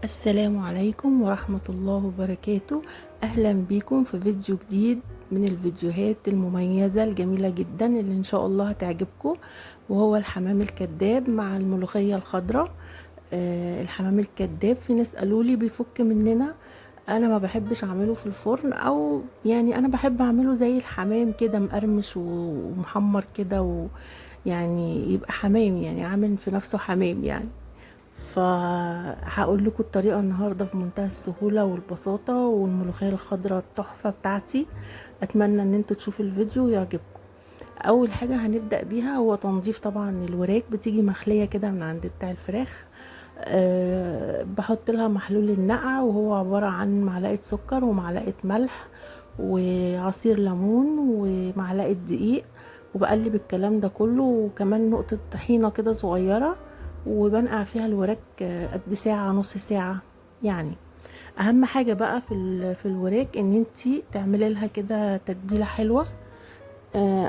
السلام عليكم ورحمة الله وبركاته. أهلا بكم في فيديو جديد من الفيديوهات المميزة الجميلة جدا اللي إن شاء الله هتعجبكم، وهو الحمام الكذاب مع الملوخية الخضراء. الحمام الكذاب في ناس قالوا لي بيفك مننا. انا ما بحبش اعمله في الفرن، او يعني انا بحب اعمله زي الحمام كده مقرمش ومحمر كده، يعني يبقى حمام، يعني عامل في نفسه حمام يعني. فهقول لكم الطريقة النهاردة في منتهى السهولة والبساطة، والملوخية الخضراء التحفة بتاعتي. اتمنى ان انتوا تشوفوا الفيديو ويعجبكم. اول حاجة هنبدأ بيها هو تنظيف طبعا الوراك، بتيجي مخلية كده من عند بتاع الفراخ. بحط لها محلول النقع، وهو عبارة عن معلقة سكر ومعلقة ملح وعصير ليمون ومعلقة دقيق، وبقلب الكلام ده كله، وكمان نقطة طحينة كده صغيرة، وبنقع فيها الوراك قد ساعة نص ساعة يعني. اهم حاجة بقى في الوراك ان انتي تعملي لها كده تتبيلة حلوة.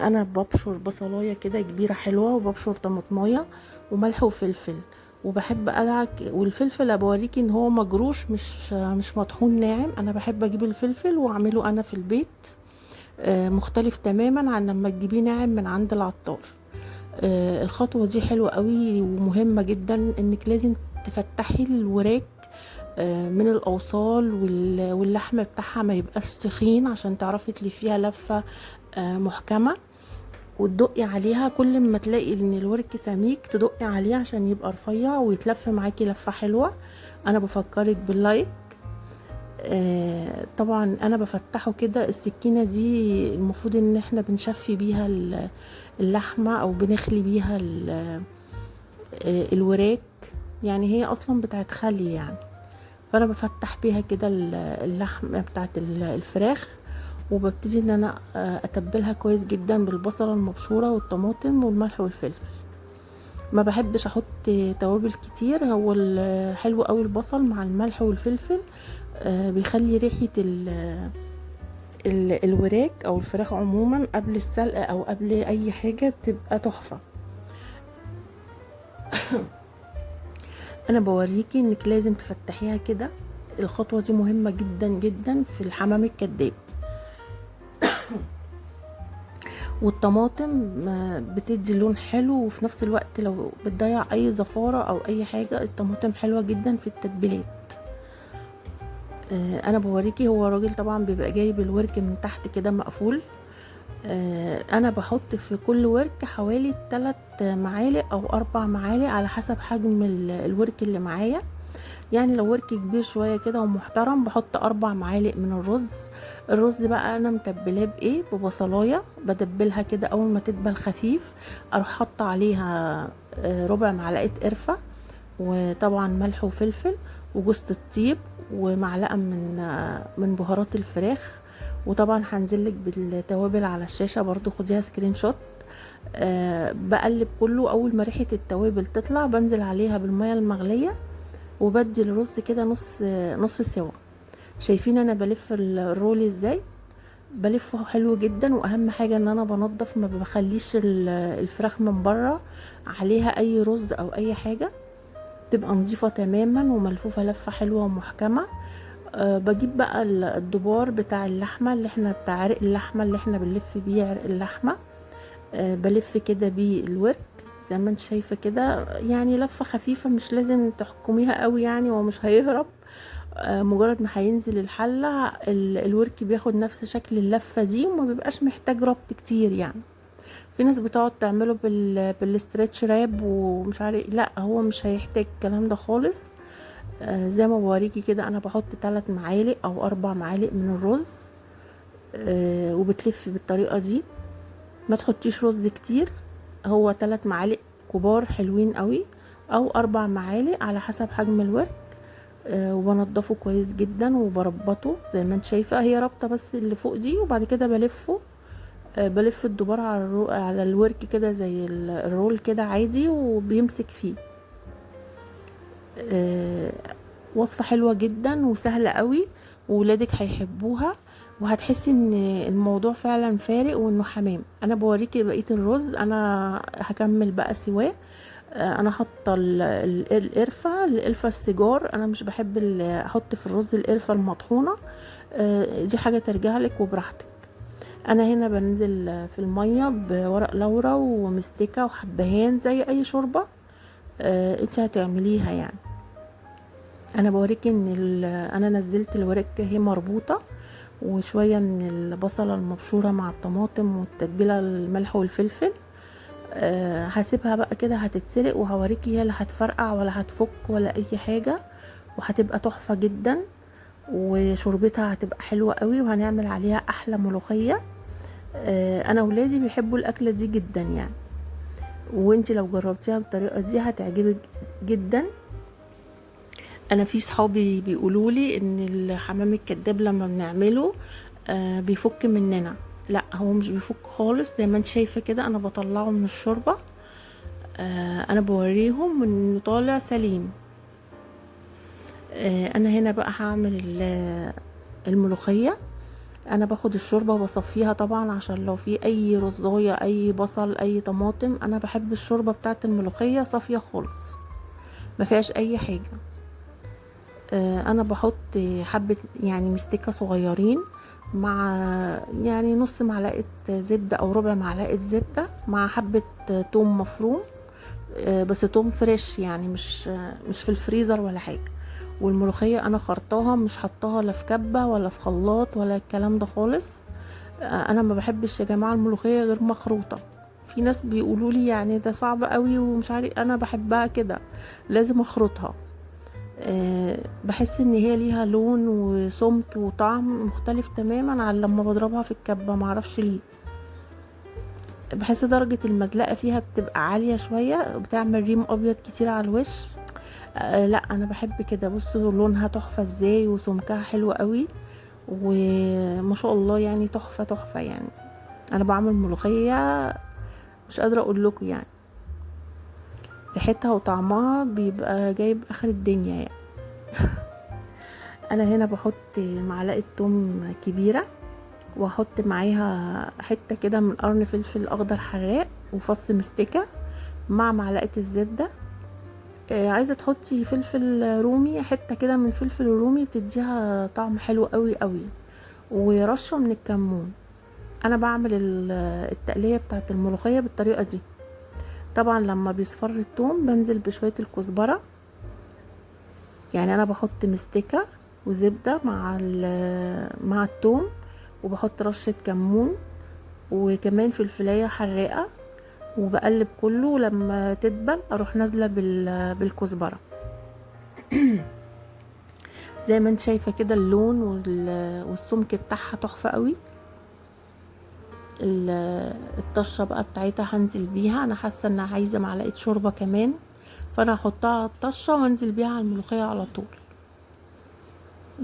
انا ببشر بصلايه كده كبيره حلوه، وببشر طماطمايه وملح وفلفل، وبحب ادعك. والفلفل بوريكي ان هو مجروش، مش مطحون ناعم. انا بحب اجيب الفلفل واعمله انا في البيت. مختلف تماما عن لما تجيبيه ناعم من عند العطار. الخطوه دي حلوه قوي ومهمه جدا، انك لازم تفتحي الوراك من الاوصال، واللحم بتاعها ما يبقاش تخين عشان تعرفي تلفيها لفه محكمه. وتدقي عليها كل ما تلاقي ان الورك سميك، تدقي عليه عشان يبقى رفيع ويتلف معاكي لفة حلوة. انا بفكرك باللايك. طبعا انا بفتحه كده. السكينة دي المفروض ان احنا بنشفي بيها اللحمة، او بنخلي بيها الوراك، يعني هي اصلا بتاعت خلي يعني. فانا بفتح بيها كده اللحم بتاعت الفراخ، وببتدي ان انا اتبلها كويس جدا بالبصله المبشوره والطماطم والملح والفلفل. ما بحبش احط توابل كتير، هو حلو قوي البصل مع الملح والفلفل. بيخلي ريحه الوراك او الفراخ عموما قبل السلق او قبل اي حاجه تبقى تحفه. انا بوريكي انك لازم تفتحيها كده. الخطوه دي مهمه جدا جدا في الحمام الكداب. والطماطم بتدي لون حلو، وفي نفس الوقت لو بتضيع اي زفارة او اي حاجة، الطماطم حلوة جدا في التتبيلات. انا بوريكي، هو الراجل طبعا بيبقى جايب الورك من تحت كده مقفول. انا بحط في كل ورك حوالي 3 معالق او 4 معالق على حسب حجم الورك اللي معايا. يعني لو ورك كبير شويه كده ومحترم بحط 4 معالق من الرز. الرز بقى انا متبلاه بايه؟ ببصلايه بدبلها كده، اول ما تدبل خفيف اروح حاطه عليها ربع معلقه قرفه، وطبعا ملح وفلفل وجوز الطيب، ومعلقه من بهارات الفراخ. وطبعا هنزلك بالتوابل على الشاشه برضو، خديها سكرين شوت. بقلب كله. اول ما ريحه التوابل تطلع بنزل عليها بالميه المغليه، وبدي الرز كده نص سوا. شايفين انا بلف الرول ازاي؟ بلفه حلو جدا. واهم حاجه ان انا بنضف، ما بخليش الفراخ من بره عليها اي رز او اي حاجه، تبقى نظيفه تماما وملفوفه لفه حلوه ومحكمه. بجيب بقى الدبار بتاع اللحمه، اللي احنا بتاع عرق اللحمه اللي احنا بنلف بيه عرق اللحمه. بلف كده بيه الورك زي ما انت شايفه كده، يعني لفه خفيفه، مش لازم تحكميها قوي يعني، هو مش هيهرب. مجرد ما هينزل الحله الورك بياخد نفس شكل اللفه دي، وما بيبقاش محتاج ربط كتير يعني. في ناس بتقعد تعمله بالاسترتش راب ومش عارف، لا هو مش هيحتاج الكلام ده خالص. زي ما بوريكي كده انا بحط 3 معالق او 4 معالق من الرز. وبتلف بالطريقه دي. ما تحطيش رز كتير، هو 3 معالق كبار حلوين قوي، او 4 معالق على حسب حجم الورك. وبنضفه كويس جدا وبربطه زي ما انت شايفه، هي رابطه بس اللي فوق دي، وبعد كده بلفه. بلف الدبار على الورك كده زي الرول كده عادي، وبيمسك فيه. آه، وصفة حلوة جدا وسهلة قوي، وولادك هيحبوها، وهتحسي ان الموضوع فعلا فارق وانه حمام. انا بوريكي بقية الرز، انا هكمل بقى سواه. انا حاطه القرفه السيجار. انا مش بحب احط في الرز القرفه المطحونه. دي حاجه ترجع لك وبراحتك. انا هنا بنزل في الميه بورق لورا ومستكه وحبهان زي اي شوربه انت هتعمليها يعني. انا بوريكي ان انا نزلت الورك هي مربوطه، وشويه من البصله المبشوره مع الطماطم والتتبيله الملح والفلفل. هسيبها بقى كده هتتسلق، وهوريكي هي لا هتفرقع ولا هتفك ولا اي حاجه، وهتبقى تحفه جدا، وشوربتها هتبقى حلوه قوي، وهنعمل عليها احلى ملوخيه. انا ولادي بيحبوا الاكله دي جدا يعني، وانتي لو جربتيها بالطريقه دي هتعجبك جدا. انا في صحابي بيقولولي ان الحمام الكداب لما بنعمله بيفك مننا. لا، هو مش بيفك خالص زي ما انت شايفه كده. انا بطلعه من الشوربه، انا بوريهم انه طالع سليم. انا هنا بقى هعمل الملوخيه. انا باخد الشوربه وبصفيها طبعا، عشان لو في اي رزايه اي بصل اي طماطم. انا بحب الشوربه بتاعه الملوخيه صافيه خالص، ما فيهاش اي حاجه. انا بحط حبه يعني مستكه صغيرين، مع يعني نص معلقه زبده او ربع معلقه زبده، مع حبه توم مفروم. بس توم فريش يعني، مش في الفريزر ولا حاجه. والملوخيه انا خرطاها، مش حطاها لا في كبه ولا في خلاط ولا الكلام ده خالص. انا ما بحبش يا جماعه الملوخيه غير مخروطه. في ناس بيقولوا لي يعني ده صعب قوي ومش عارف، انا بحبها كده لازم اخرطها. بحس ان هي ليها لون وسمك وطعم مختلف تماما عن لما بضربها في الكبه، معرفش ليه. بحس درجة المزلقة فيها بتبقى عالية شوية، بتعمل ريم ابيض كتير على الوش. لا، انا بحب كده. بصوا لونها تحفة ازاي، وسمكها حلو قوي، وما شاء الله يعني تحفة تحفة يعني. انا بعمل ملوخية مش قادرة اقول لكم يعني، ريحتها وطعمها بيبقى جايب اخر الدنيا يعني. انا هنا بحط معلقة توم كبيرة، واحط معاها حتة كده من قرن فلفل اخضر حراق، وفص مستكة، مع معلقة الزبدة. عايزة تحطي فلفل رومي، حتة كده من فلفل الرومي بتديها طعم حلو قوي قوي، ورشة من الكمون. انا بعمل التقلية بتاعت الملوخية بالطريقة دي. طبعا لما بيصفر التوم بنزل بشوية الكزبرة. يعني انا بحط مستكة وزبدة مع التوم، وبحط رشة كمون، وكمان فلفلاية حراقة، وبقلب كله. لما تدبل اروح نازلة بالكزبرة. زي ما انت شايفة كده اللون والسمك بتاعها تحفة قوي. الطشة بقى بتاعتها هنزل بيها. انا حاسة ان عايزة معلقة شوربة كمان، فانا هحطها على الطشة وانزل بيها على الملوخية على طول.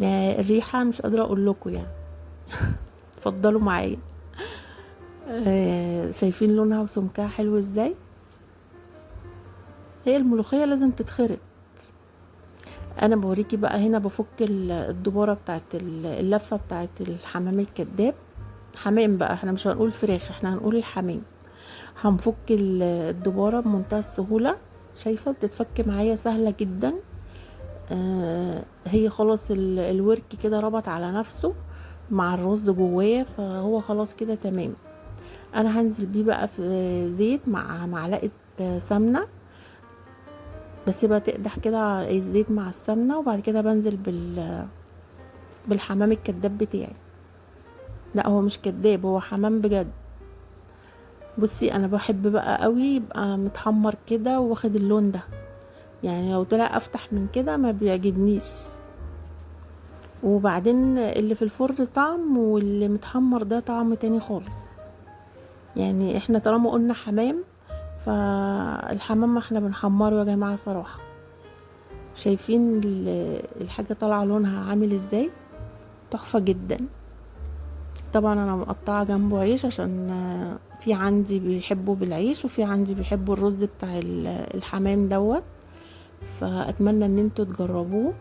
الريحة مش قادرة اقول لكم يعني. اتفضلوا معايا. شايفين لونها وسمكها حلو ازاي. هي الملوخية لازم تتخرط. انا بوريكي بقى هنا بفك الدبارة بتاعت اللفة بتاعت الحمام الكداب. حمام بقى، احنا مش هنقول فراخ، احنا هنقول الحمام. هنفك الدبارة بمنتهى السهولة. شايفة بتتفك معايا سهلة جدا. هي خلاص الورك كده ربط على نفسه مع الرز جواه، فهو خلاص كده تمام. انا هنزل بيه بقى في زيت مع معلقة سمنة، بسيبها تقدح كده على الزيت مع السمنة، وبعد كده بنزل بالحمام الكداب بتاعي. لا، هو مش كداب، هو حمام بجد. بصي انا بحب بقى قوي يبقى متحمر كده واخد اللون ده، يعني لو طلع افتح من كده ما بيعجبنيش. وبعدين اللي في الفرن طعم، واللي متحمر ده طعم تاني خالص. يعني احنا طالما قلنا حمام، فالحمام احنا بنحمره يا جماعة صراحة. شايفين الحاجة طالعة لونها عامل ازاي، تحفة جدا. طبعا انا مقطعة جنبه عيش، عشان في عندي بيحبوا بالعيش، وفي عندي بيحبوا الرز بتاع الحمام دوت. فاتمنى ان انتوا تجربوه.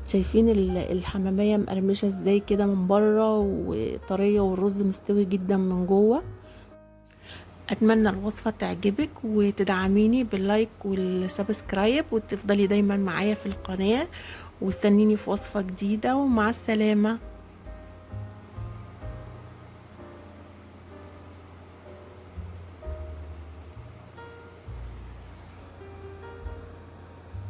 شايفين الحمامية مقرمشة ازاي كده من بره وطرية، والرز مستوي جدا من جوه. اتمنى الوصفة تعجبك وتدعميني باللايك والسبسكرايب وتفضلي دايما معايا في القناة، واستنيني في وصفة جديدة، ومع السلامة.